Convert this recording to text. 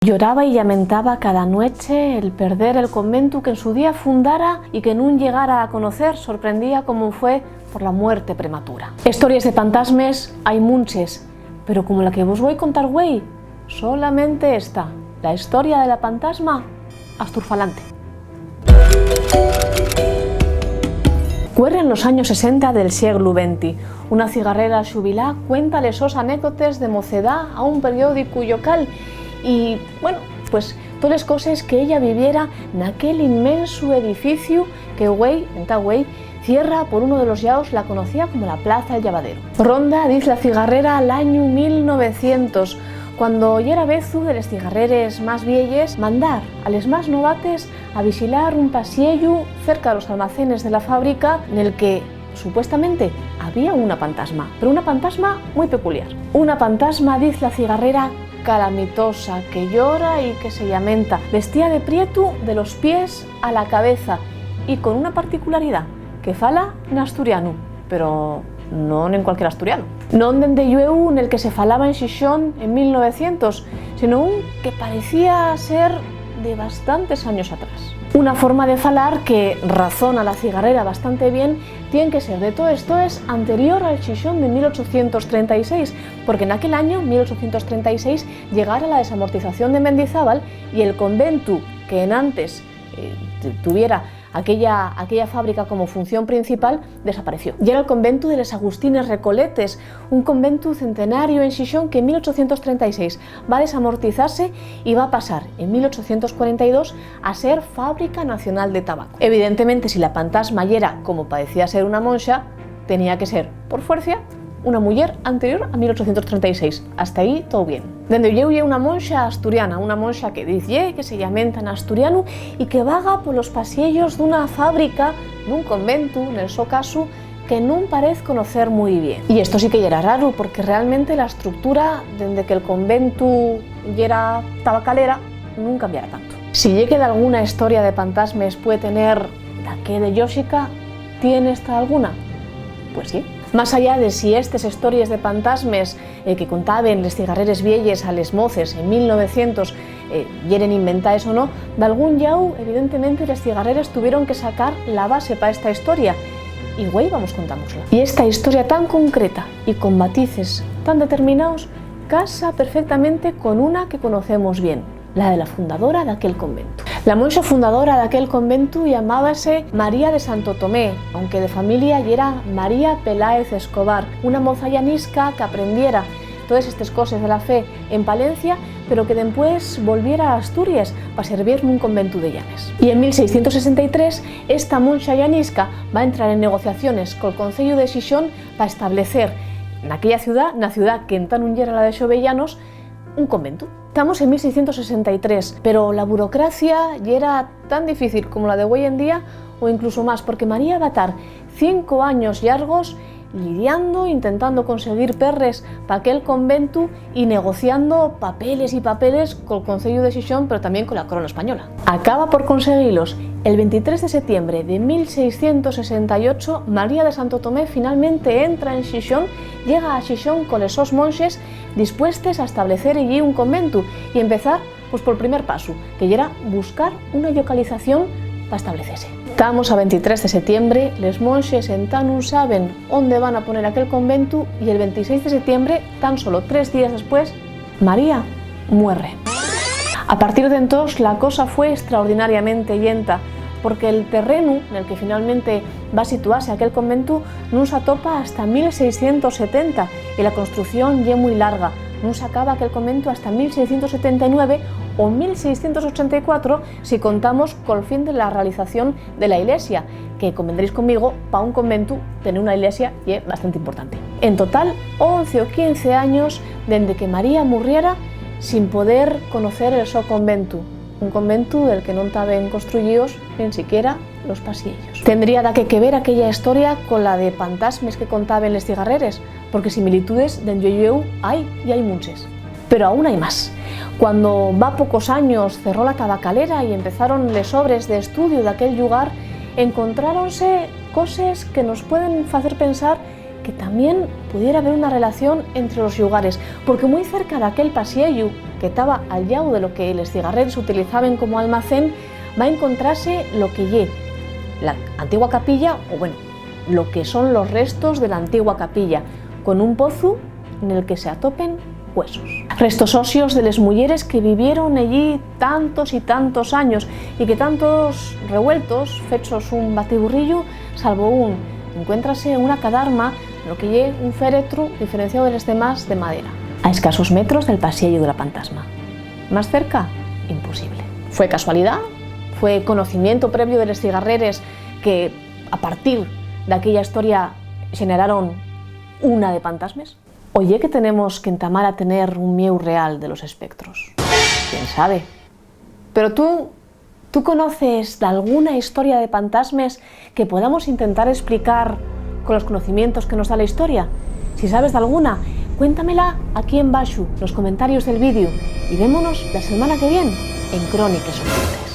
Lloraba y lamentaba cada noche el perder el convento que en su día fundara y que nun llegara a conocer, sorprendía como fue por la muerte prematura. Historias de fantasmes hay muchas, pero como la que vos voy a contar güey, solamente esta, la historia de la fantasma asturfalante. Cuerren los años 60 del siglo XX. Una cigarrera xubilá cuenta lesos anécdotes de mocedad a un periódico local y, bueno, pues todas las cosas que ella viviera en aquel inmenso edificio que güey, cierra por uno de los llaos, la conocía como la Plaza del Llavadero. Ronda, dice la cigarrera, al año 1900, cuando ya era vezu de las cigarreres más vielles mandar a les más novates a vigilar un pasillo cerca de los almacenes de la fábrica en el que supuestamente había una fantasma, pero una fantasma muy peculiar. Una fantasma, dice la cigarrera, calamitosa, que llora y que se lamenta, vestida de prieto de los pies a la cabeza y con una particularidad, que fala en asturiano, pero no en cualquier asturiano. No dende llueu en el que se falaba en Xixón en 1900, sino un que parecía ser de bastantes años atrás. Una forma de falar que razona la cigarrera bastante bien tiene que ser de todo esto es anterior al Xixón de 1836, porque en aquel año, 1836, llegara la desamortización de Mendizábal y el convento que en antes tuviera aquella fábrica como función principal desapareció. Y era el convento de les Agustines Recoletes, un convento centenario en Xixón que en 1836 va a desamortizarse y va a pasar en 1842 a ser Fábrica Nacional de Tabaco. Evidentemente, si la fantasma era como parecía ser una monxa, tenía que ser, por fuerza, una mujer anterior a 1836. Hasta ahí todo bien. Dende yo una monxa asturiana, una monxa que dice que se lamenta en asturiano y que vaga por los pasillos de una fábrica, de un convento, en el so caso, que no parece conocer muy bien. Y esto sí que era raro, porque realmente la estructura, desde que el convento era tabacalera, no cambiara tanto. Si llegue de alguna historia de fantasmas puede tener la que de lógica, ¿tiene esta alguna? Pues sí. Más allá de si estas historias de fantasmes que contaban les cigarreres vielles a les moces en 1900 yeren inventadas o no, de algún llau, evidentemente, las cigarreras tuvieron que sacar la base para esta historia. Y güey, vamos contámosla. Y esta historia tan concreta y con matices tan determinados casa perfectamente con una que conocemos bien, la de la fundadora de aquel convento. La monxa fundadora de aquel convento llamábase María de Santo Tomé, aunque de familia era María Peláez Escobar, una moza llanisca que aprendiera todas estas cosas de la fe en Palencia, pero que después volviera a Asturias para servir en un convento de llanes. Y en 1663 esta monxa llanisca va a entrar en negociaciones con el Concello de Xixón para establecer en aquella ciudad, una ciudad que en tan era la de Xovellanos, un convento. Estamos en 1663, pero la burocracia ya era tan difícil como la de hoy en día o incluso más, porque María va a estar 5 años largos lidiando, intentando conseguir perres para aquel convento y negociando papeles y papeles con el Concello de Xixón, pero también con la corona española. Acaba por conseguirlos. El 23 de septiembre de 1668, María de Santo Tomé finalmente entra en Xixón, llega a Xixón con esos monjes dispuestos a establecer allí un convento y empezar pues por el primer paso, que era buscar una localización para establecerse. Estamos a 23 de septiembre, les monjes en tan no saben dónde van a poner aquel convento y el 26 de septiembre, tan solo 3 días después, María muere. A partir de entonces la cosa fue extraordinariamente lenta, porque el terreno en el que finalmente va a situarse aquel convento no se atopa hasta 1670 y la construcción ya muy larga. No se acaba aquel convento hasta 1679 o 1684 si contamos con el fin de la realización de la iglesia, que convendréis conmigo, para un convento tener una iglesia es bastante importante. En total, 11 o 15 años desde que María muriera sin poder conocer el so convento, un convento del que no estaban construidos ni siquiera los pasillos. Tendría que ver aquella historia con la de fantasmes que contaban les cigarreres, porque similitudes de yo hay y hay muchas. Pero aún hay más. Cuando va pocos años cerró la tabacalera y empezaron les obres de estudio de aquel lugar, encontráronse cosas que nos pueden hacer pensar que también pudiera haber una relación entre los lugares, porque muy cerca de aquel pasiello que estaba al lado de lo que los cigarreros utilizaban como almacén, va a encontrarse lo que lle la antigua capilla, o bueno, lo que son los restos de la antigua capilla, con un pozo en el que se atopen huesos. Restos óseos de las mujeres que vivieron allí tantos y tantos años y que están todos revueltos, fechos un batiburrillo, salvo un. Encuéntrase una cadarma, lo que lle un féretro diferenciado de los demás de madera, a escasos metros del pasillo de la fantasma. Más cerca, imposible. ¿Fue casualidad? ¿Fue conocimiento previo de los cigarreres que, a partir de aquella historia, generaron una de fantasmas? Oye, que tenemos que entamar a tener un mieu real de los espectros. ¿Quién sabe? Pero ¿tú conoces de alguna historia de fantasmas que podamos intentar explicar con los conocimientos que nos da la historia? Si sabes de alguna, cuéntamela aquí en Bashu, en los comentarios del vídeo, y vémonos la semana que viene en Crónicas Ocultas.